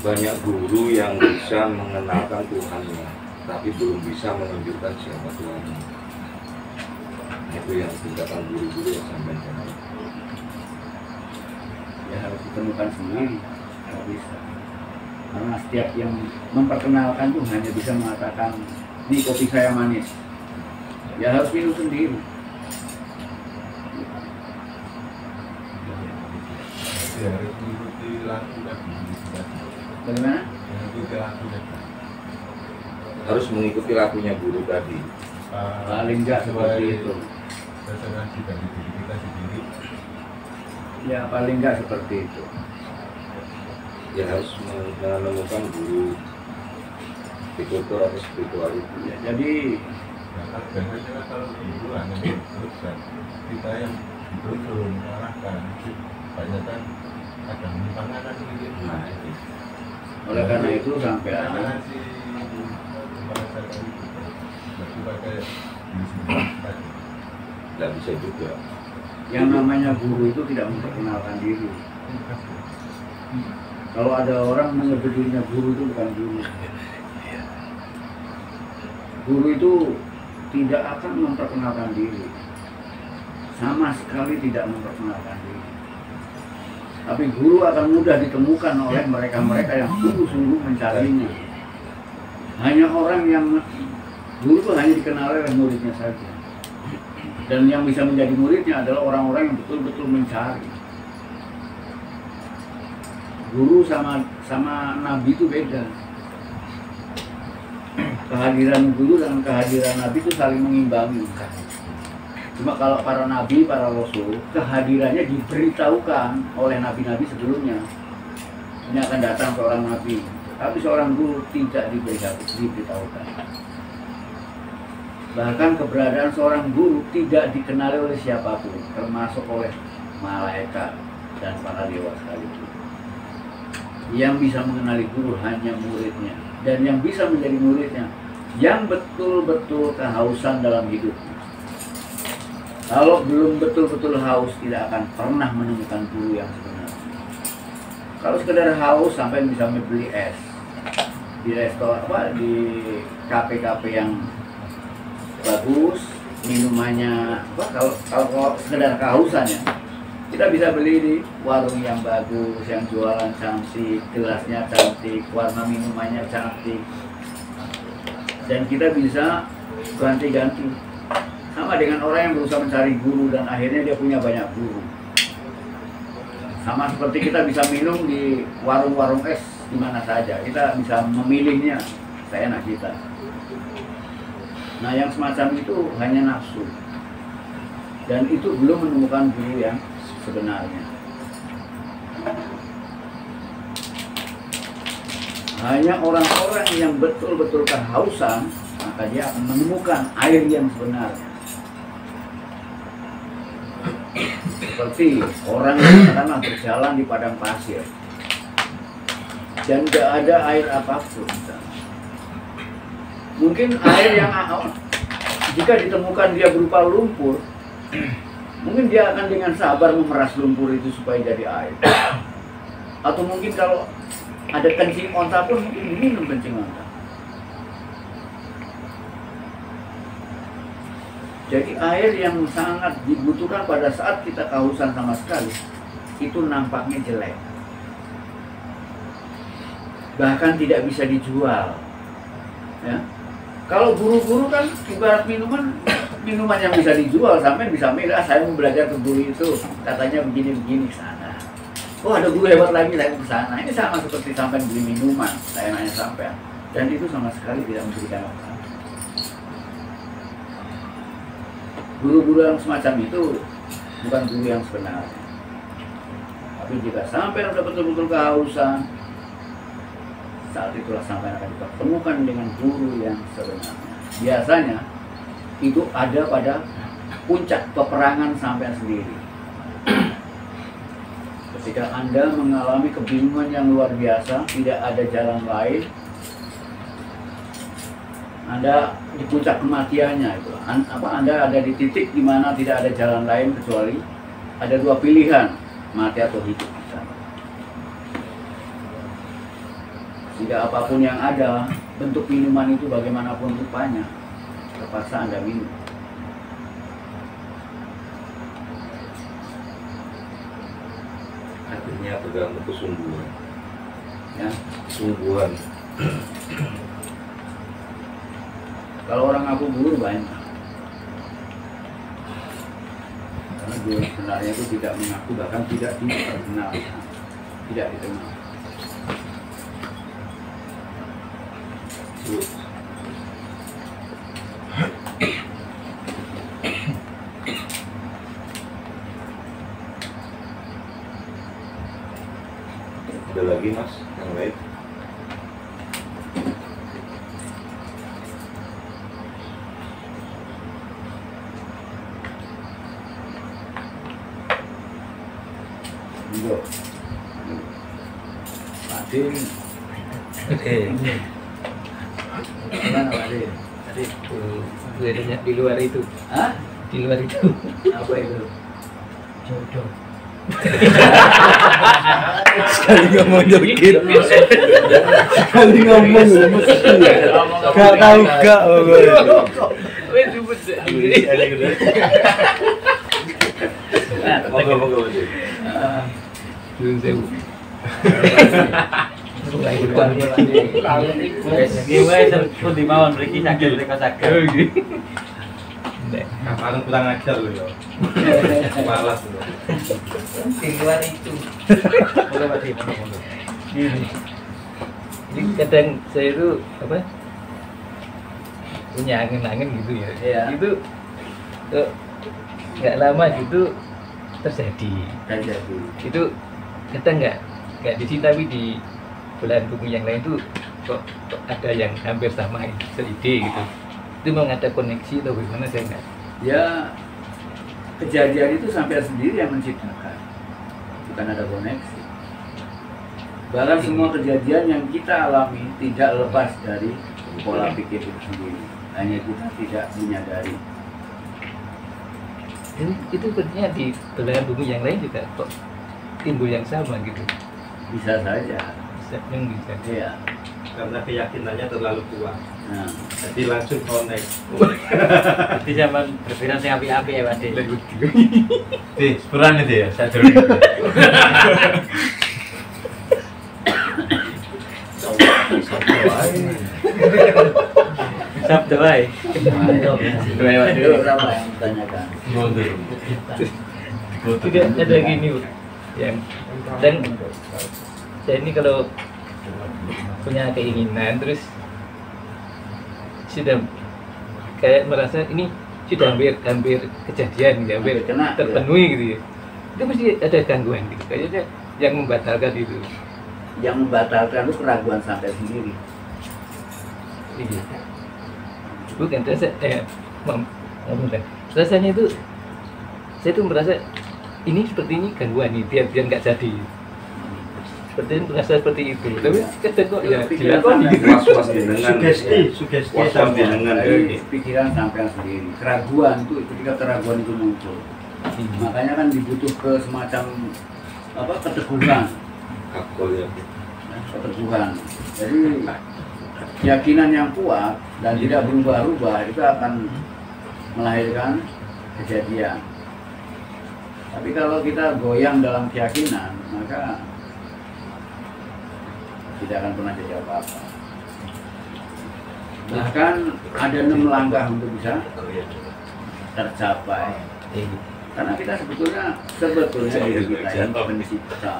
banyak guru yang bisa mengenalkan Tuhannya, tapi belum bisa menunjukkan siapa Tuhannya. Itu yang tindakan guru-guru yang sampaikan. Ya harus ditemukan sendiri, kalau bisa. Karena setiap yang memperkenalkan tuh hanya bisa mengatakan, ini kopi saya manis. Ya harus minum sendiri. Ya harus mengikuti laku tadi. Bagaimana? Mengikuti laku tadi. Harus mengikuti lakunya guru tadi. Paling enggak seperti itu. Referensi dari diri kita sendiri. Ya paling enggak seperti itu. Ya harus menemukan guru kultur atau spiritual itu. Ya, jadi Nah, biasanya kalau guru hanya meneruskan, kita yang dituntun mengarahkan, banyak kan ada menyimpangkan kan gitu. nah, itu. Oleh karena itu sampai Karena si kepala saya tadi berarti pakai diri sendiri tadi. Nggak bisa juga. yang namanya guru itu tidak memperkenalkan diri. Kalau ada orang menyebut dirinya guru itu bukan guru. Guru itu tidak akan memperkenalkan diri, sama sekali tidak memperkenalkan diri. Tapi guru akan mudah ditemukan oleh mereka-mereka yang sungguh-sungguh mencarinya. Hanya orang yang guru itu hanya dikenal oleh muridnya saja. Dan yang bisa menjadi muridnya adalah orang-orang yang betul-betul mencari. Guru sama nabi itu beda. Kehadiran guru dan kehadiran nabi itu saling mengimbangi. Cuma kalau para nabi, para rasul, kehadirannya diberitahukan oleh nabi-nabi sebelumnya. Ini akan datang seorang nabi, tapi seorang guru tidak diberitahukan. Bahkan keberadaan seorang guru tidak dikenali oleh siapapun, termasuk oleh malaikat dan para dewa sekalipun. Yang bisa mengenali guru hanya muridnya, dan yang bisa menjadi muridnya yang betul-betul kehausan dalam hidupnya. Kalau belum betul-betul haus, tidak akan pernah menemukan guru yang sebenarnya. Kalau sekedar haus sampai bisa membeli es di restoran, di kafe-kafe yang bagus, minumannya kalau sekedar kehausan ya, kita bisa beli di warung yang bagus, yang jualan cantik, gelasnya cantik, warna minumannya cantik, dan kita bisa ganti-ganti. Sama dengan orang yang berusaha mencari guru dan akhirnya dia punya banyak guru. Sama seperti kita bisa minum di warung-warung es di mana saja, kita bisa memilihnya seenak kita. Nah, yang semacam itu hanya nafsu, dan itu belum menemukan guru yang sebenarnya. Hanya orang-orang yang betul-betul kehausan, maka dia akan menemukan air yang sebenarnya. Seperti orang yang katakanlah berjalan di padang pasir dan gak ada air apapun. Mungkin air yang jika ditemukan dia berupa lumpur, mungkin dia akan dengan sabar memeras lumpur itu supaya jadi air. Atau mungkin kalau ada kencing onta pun mungkin diminum kencing onta. Jadi air yang sangat dibutuhkan pada saat kita kehausan sama sekali, itu nampaknya jelek. Bahkan tidak bisa dijual. Ya. Kalau guru-guru kan ibarat minuman yang bisa dijual, sampai bisa milih, saya mau belajar ke guru itu, katanya begini-begini sana. Oh, ada guru hebat lagi, saya mau ke sana. Ini sama seperti sampai beli minuman, saya nanya sampai. Dan itu sama sekali tidak memberikan apa-apa. Guru-guru yang semacam itu bukan guru yang sebenarnya. Tapi jika sampai sudah betul-betul kehausan, saat itulah sampai akan dipertemukan dengan guru yang sebenarnya. Biasanya itu ada pada puncak peperangan sampai sendiri. Ketika Anda mengalami kebingungan yang luar biasa, tidak ada jalan lain, Anda di puncak kematiannya itu, Anda ada di titik di mana tidak ada jalan lain kecuali ada dua pilihan, mati atau hidup. Sehingga apapun yang ada, bentuk minuman itu bagaimanapun rupanya, terpaksa Anda minum. Artinya tergantung kesungguhan. Ya. Kesungguhan. Kalau orang ngaku guru banyak. Karena guru sebenarnya itu tidak mengaku, bahkan tidak diperkenalkan, tidak dikenal. Ada lagi mas yang lain? Untuk Pak Din, gimana Pak Din? Tadi bedanya di luar itu, Hah? di luar itu. Apa itu? Jodoh. Sekali ngomong dikit, sekali ngomong mesti gak tahu gak Wes sebut. Moga-moga Mas. Belum sewu. Gimana pun di mawon mriki saged mereka saged. Kapan kurang ajar loh ya. Malas loh. Di luar itu. Boleh Pak Di, moga-moga. Jadi kadang saya itu apa? Punya angin-angin gitu ya. Iya. Itu kok nggak lama gitu terjadi. Terjadi. Itu kita nggak di sini tapi di belahan bumi yang lain tuh kok ada yang hampir sama seide gitu. Itu memang ada koneksi atau bagaimana saya nggak. Ya, kejadian itu sampai sendiri yang menciptakan, bukan ada koneksi. Bahkan semua kejadian yang kita alami tidak lepas dari pola pikir itu sendiri, hanya kita tidak menyadari. Itu sepertinya di belahan bumi yang lain juga kok timbul yang sama gitu. Bisa saja. Yang bisa. Iya. Karena keyakinannya terlalu kuat. Nah, Jadi langsung connect. Di zaman berpikiran sing apik-apik ya Pak Di. Di, sebulan itu ya, saya dulu. Sabtu wae. itu berapa yang ditanyakan? Mundur. Tidak ada gini Bu. Yang dan saya ini kalau punya keinginan terus sudah kayak merasa ini sudah hampir kejadian gitu, hampir Hampir kena, terpenuhi gitu ya. Itu mesti ada gangguan gitu. Kayaknya yang membatalkan itu. Yang membatalkan itu keraguan sampai sendiri. Iya. Bukan rasanya itu saya tuh merasa ini seperti ini gangguan nih biar nggak jadi. Seperti itu merasa seperti itu. Tapi kadang kok ya dilakoni gitu. Was-was dengan Sugesti was-was sama. dengan Dari pikiran sampai sendiri. Keraguan itu ketika keraguan itu muncul. Makanya kan dibutuh ke semacam apa keteguhan. akal ya. Keteguhan. Jadi keyakinan yang kuat dan tidak berubah-ubah itu akan melahirkan kejadian. Tapi kalau kita goyang dalam keyakinan, maka tidak akan pernah jadi apa-apa. Bahkan ada 6 langkah untuk bisa tercapai. Karena kita sebetulnya diri kita ini pencipta.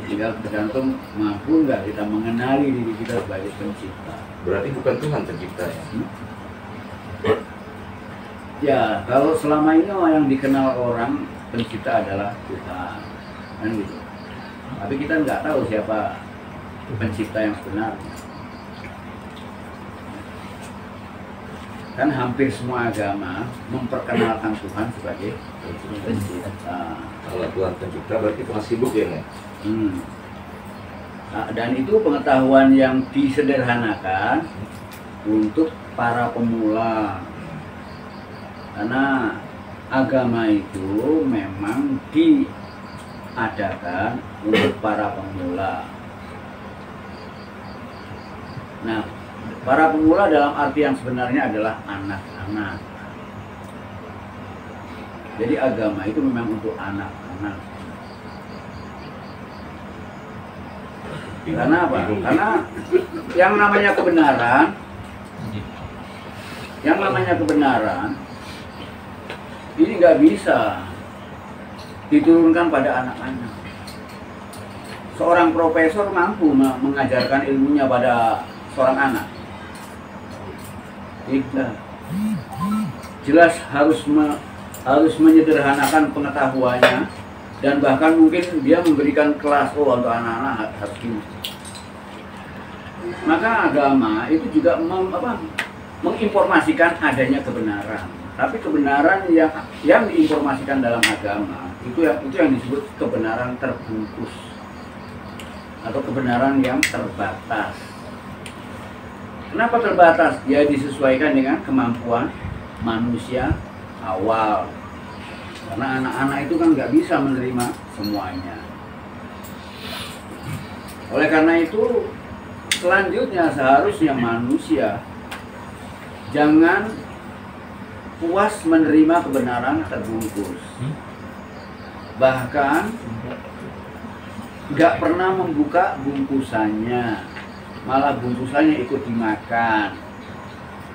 Tinggal tergantung mampu nggak kita mengenali diri kita sebagai pencipta. Berarti bukan Tuhan pencipta ya. Ya, kalau selama ini yang dikenal orang pencipta adalah Tuhan, kan gitu. Tapi kita nggak tahu siapa pencipta yang sebenarnya. Kan hampir semua agama memperkenalkan Tuhan sebagai pencipta. Kalau Tuhan pencipta berarti Tuhan sibuk ya Nek? Nah, dan itu pengetahuan yang disederhanakan untuk para pemula. Karena agama itu memang adakan untuk para pemula. Nah, para pemula dalam arti yang sebenarnya adalah anak-anak. Jadi agama itu memang untuk anak-anak. Karena apa? Karena yang namanya kebenaran ini nggak bisa diturunkan pada anak-anak. Seorang profesor mampu mengajarkan ilmunya pada seorang anak? Tidak. Jelas harus menyederhanakan pengetahuannya, dan bahkan mungkin dia memberikan kelas untuk anak-anak harus ini. Maka agama itu juga menginformasikan adanya kebenaran. Tapi kebenaran yang diinformasikan dalam agama itu yang disebut kebenaran terbungkus atau kebenaran yang terbatas. Kenapa terbatas? Ya disesuaikan dengan kemampuan manusia awal. Karena anak-anak itu kan nggak bisa menerima semuanya. Oleh karena itu, selanjutnya seharusnya manusia jangan puas menerima kebenaran terbungkus. Bahkan nggak pernah membuka bungkusannya, malah bungkusannya ikut dimakan,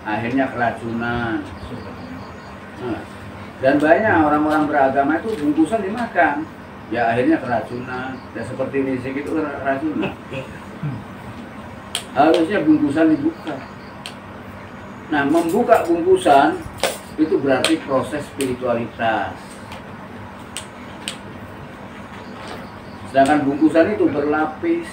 akhirnya keracunan. Nah, dan banyak orang-orang beragama itu bungkusan dimakan, ya akhirnya keracunan. Ya seperti risik itu keracunan. Harusnya bungkusan dibuka. Nah, membuka bungkusan itu berarti proses spiritualitas. Sedangkan bungkusan itu berlapis.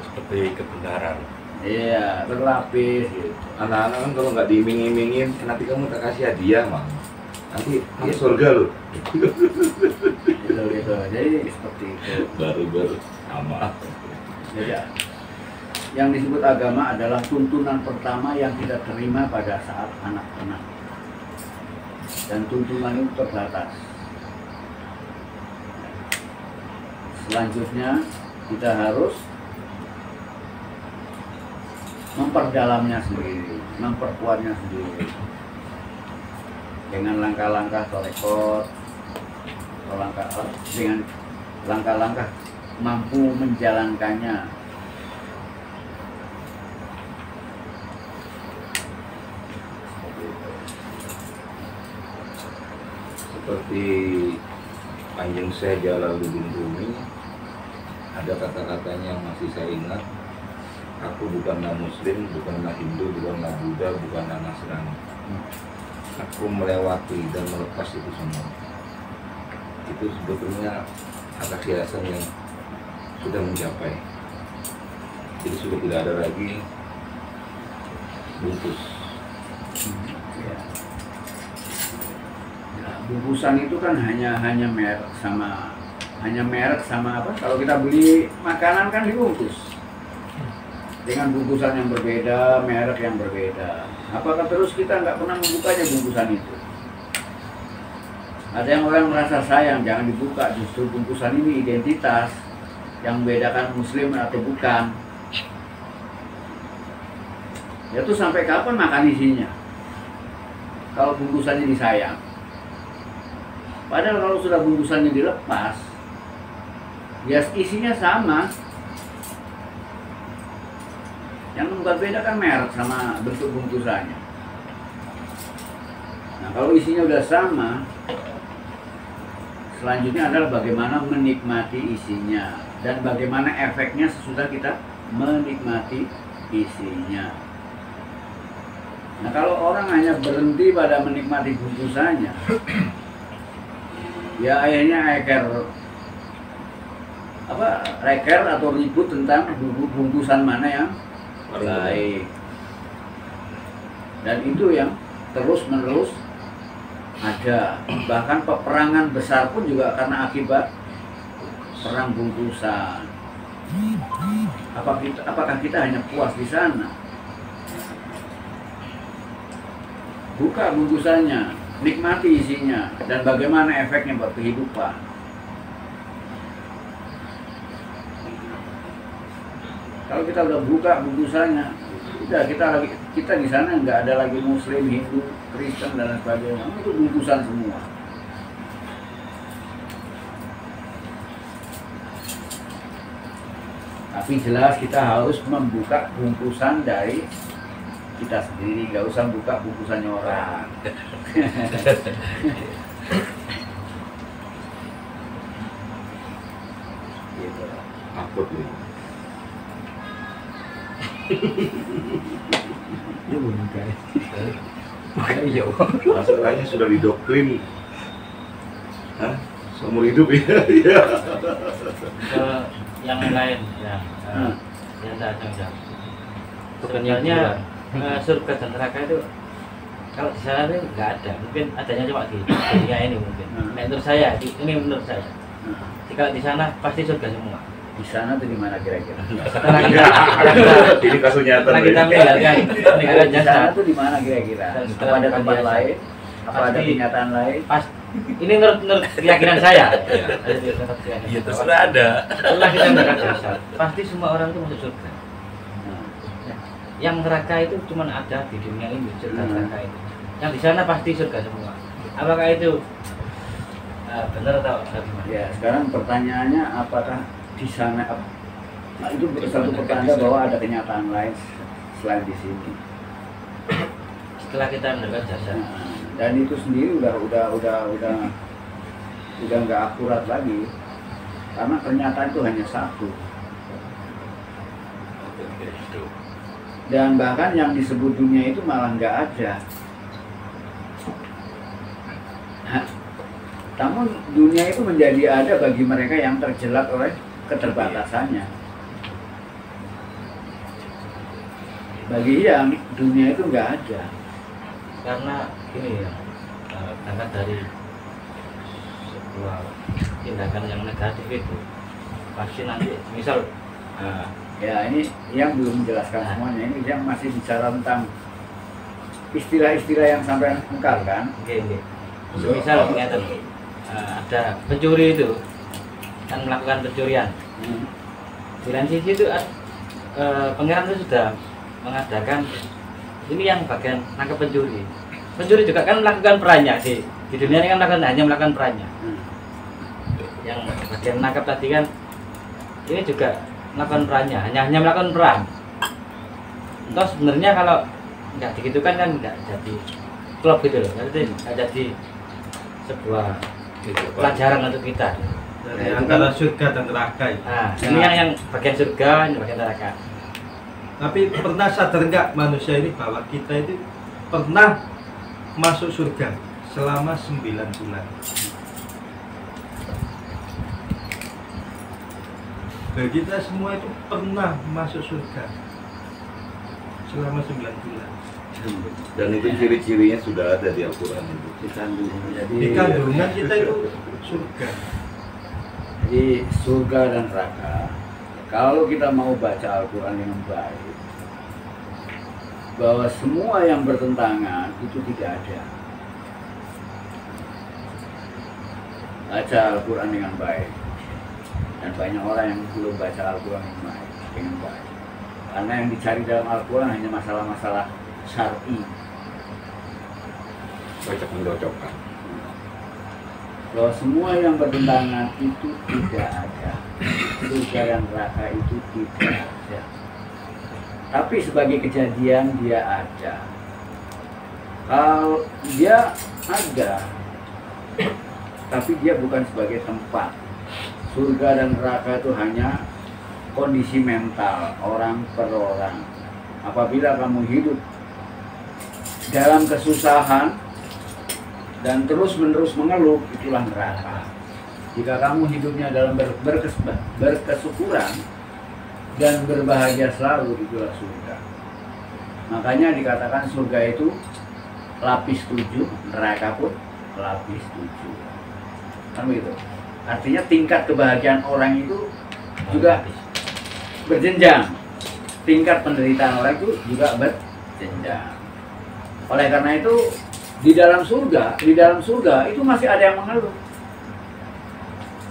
Seperti kebenaran. Iya, berlapis gitu. Anak-anak kan kalau nggak diiming-imingin, nanti kamu tak kasih hadiah, Mang. Nanti dia surga loh. Gitu. Jadi seperti itu. Baru-baru sama. Jadi yang disebut agama adalah tuntunan pertama yang kita terima pada saat anak-anak. Dan tuntunan itu terbatas. Selanjutnya kita harus memperdalamnya sendiri, memperkuatnya sendiri dengan langkah-langkah torekot, dengan langkah-langkah mampu menjalankannya. Seperti Kanjeng Syekh Jalaluddin Rumi, ada kata-katanya yang masih saya ingat. Aku bukanlah Muslim, bukanlah Hindu, bukanlah Buddha, bukanlah Nasrani. Aku melewati dan melepas itu semua. Itu sebetulnya kata kiasan yang sudah mencapai. Jadi sudah tidak ada lagi bungkus. Nah, bungkusan itu kan hanya merek sama apa? Kalau kita beli makanan kan dibungkus dengan bungkusan yang berbeda, merek yang berbeda. Apakah terus kita nggak pernah membukanya bungkusan itu? Ada yang orang merasa sayang, jangan dibuka. Justru bungkusan ini identitas yang membedakan Muslim atau bukan. Ya tuh sampai kapan makan isinya? Kalau bungkusannya disayang. Padahal kalau sudah bungkusannya dilepas, ya isinya sama. Yang berbeda kan merek sama bentuk bungkusannya. Nah, kalau isinya udah sama, selanjutnya adalah bagaimana menikmati isinya dan bagaimana efeknya sesudah kita menikmati isinya. Nah, kalau orang hanya berhenti pada menikmati bungkusannya, ya akhirnya reker atau ribut tentang bungkusan mana yang baik. Dan itu yang terus-menerus ada. Bahkan peperangan besar pun juga karena akibat perang bungkusan. Apakah kita hanya puas di sana? Buka bungkusannya, nikmati isinya dan bagaimana efeknya buat kehidupan. Kalau kita udah buka bungkusannya, udah kita di sana nggak ada lagi Muslim, Hindu, Kristen dan lain sebagainya. Itu bungkusan semua. Tapi jelas kita harus membuka bungkusan dari kita sendiri, nggak usah buka bungkusannya orang. Gitu. Takut nih. Ya bukan. Bukan iya. Masalahnya sudah didoktrin. Hah? Seumur hidup ya. Iya. Ke yang lain ya. Yang saya jawab. Sebenarnya surga dan neraka itu kalau di sana itu nggak ada, mungkin adanya cuma di dunia ini mungkin. Menurut saya, ini menurut saya. Jika di sana pasti surga semua. Di sana tuh di mana kira-kira? Setelah kita Ini kasus nyata. setelah kita ya. meninggalkan Di sana jasad, tuh di mana kira-kira? Dan Apa setelah ada tempat kematian lain? Apa ada pasti- kenyataan lain? pas ini menurut keyakinan saya. Iya terserah ada. Setelah kita meninggalkan jasad, pasti semua orang itu masuk surga. Yang neraka itu cuma ada di dunia ini, surga neraka itu. Yang di sana pasti surga semua. Apakah itu benar atau bagaimana? Ya, sekarang pertanyaannya apakah di sana itu satu pertanda bahwa ada kenyataan lain selain di sini. Setelah kita meninggalkan jasad, Dan itu sendiri udah nggak akurat lagi karena kenyataan itu hanya satu. Dan bahkan yang disebut dunia itu malah nggak ada. Namun dunia itu menjadi ada bagi mereka yang terjelat oleh keterbatasannya. Bagi yang dunia itu nggak ada. karena ini ya berangkat dari sebuah tindakan yang negatif itu pasti nanti misal Ya ini yang belum menjelaskan semuanya. Ini yang masih bicara tentang istilah-istilah yang sampai ungkapkan. oke. Misal ngeten, ada pencuri itu kan melakukan pencurian. Di lain sisi itu pangeran itu sudah mengadakan ini yang bagian nangkep pencuri. Pencuri juga kan melakukan perannya di dunia ini kan hanya melakukan perannya. Yang bagian nangkep tadi kan ini juga melakukan perannya, hanya melakukan peran. Entah sebenarnya kalau nggak digitukan kan nggak jadi klub gitu loh, nggak jadi sebuah pelajaran untuk kita. Dari antara surga dan neraka itu. Nah, ini yang bagian surga, ini bagian neraka. Tapi pernah sadar nggak manusia ini bahwa kita itu pernah masuk surga selama 9 bulan. Bagi kita semua itu pernah masuk surga selama 9 bulan. Dan itu ciri-cirinya sudah ada di Al-Quran itu. Di kandungan kita itu surga. Jadi surga dan neraka, kalau kita mau baca Al-Quran dengan baik, bahwa semua yang bertentangan itu tidak ada. Baca Al-Quran dengan baik. Dan banyak orang yang belum baca Al-Quran dengan baik. Karena yang dicari dalam Al-Quran hanya masalah-masalah syar'i. Cocok mencocokkan. Bahwa semua yang bertentangan itu tidak ada. Surga dan neraka itu tidak ada. Tapi sebagai kejadian dia ada. Kalau dia ada, tapi dia bukan sebagai tempat. Surga dan neraka itu hanya kondisi mental orang per orang. Apabila kamu hidup dalam kesusahan dan terus-menerus mengeluh, itulah neraka. Jika kamu hidupnya dalam berkesyukuran dan berbahagia selalu, itulah surga. Makanya dikatakan surga itu lapis 7, neraka pun lapis 7. Kan begitu? Artinya tingkat kebahagiaan orang itu juga berjenjang. Tingkat penderitaan orang itu juga berjenjang. Oleh karena itu di dalam surga itu masih ada yang mengeluh.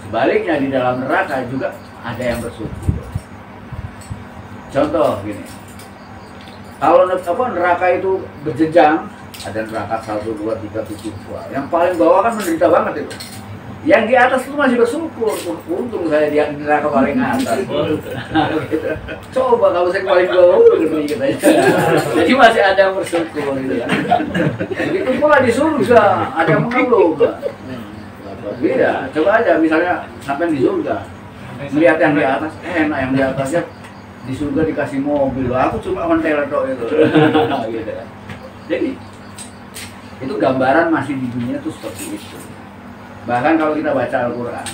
Sebaliknya di dalam neraka juga ada yang bersyukur. Contoh gini, kalau neraka itu berjenjang, ada neraka 1, 2, 3, 7, yang paling bawah kan menderita banget itu. Yang di atas itu masih bersyukur, untung saya di neraka paling atas. Gitu. Coba kalau saya paling bawah, gitu aja. Jadi masih ada yang bersyukur gitu kan. Begitu pula di surga, ada yang mengeluh. Iya, coba aja misalnya sampai di surga, melihat yang di atas, enak yang di atasnya di surga dikasih mobil, aku cuma ontel tok itu. Gitu kan. Jadi itu gambaran masih di dunia tuh seperti itu. Bahkan kalau kita baca Al-Quran,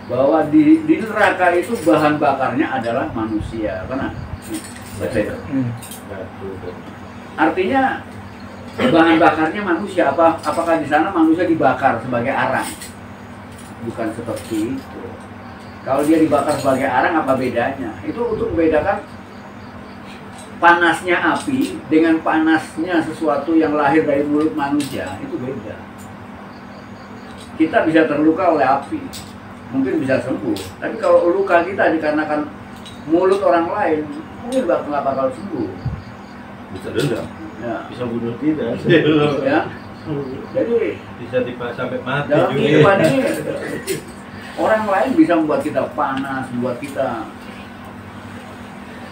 bahwa di neraka itu bahan bakarnya adalah manusia. Pernah baca itu? Artinya bahan bakarnya manusia. Apakah di sana manusia dibakar sebagai arang? Bukan seperti itu. Kalau dia dibakar sebagai arang, apa bedanya? Itu untuk membedakan panasnya api dengan panasnya sesuatu yang lahir dari mulut manusia. Itu beda. Kita bisa terluka oleh api, mungkin bisa sembuh. Tapi kalau luka kita dikarenakan mulut orang lain, mungkin nggak bakal sembuh. Bisa dendam. Ya. Bisa bunuh kita. Ya. Jadi Bisa sampai mati dalam juga. kehidupan ini orang lain bisa membuat kita panas, membuat kita.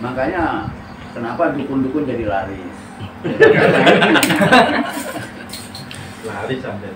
Makanya kenapa dukun-dukun jadi laris? Lari sampai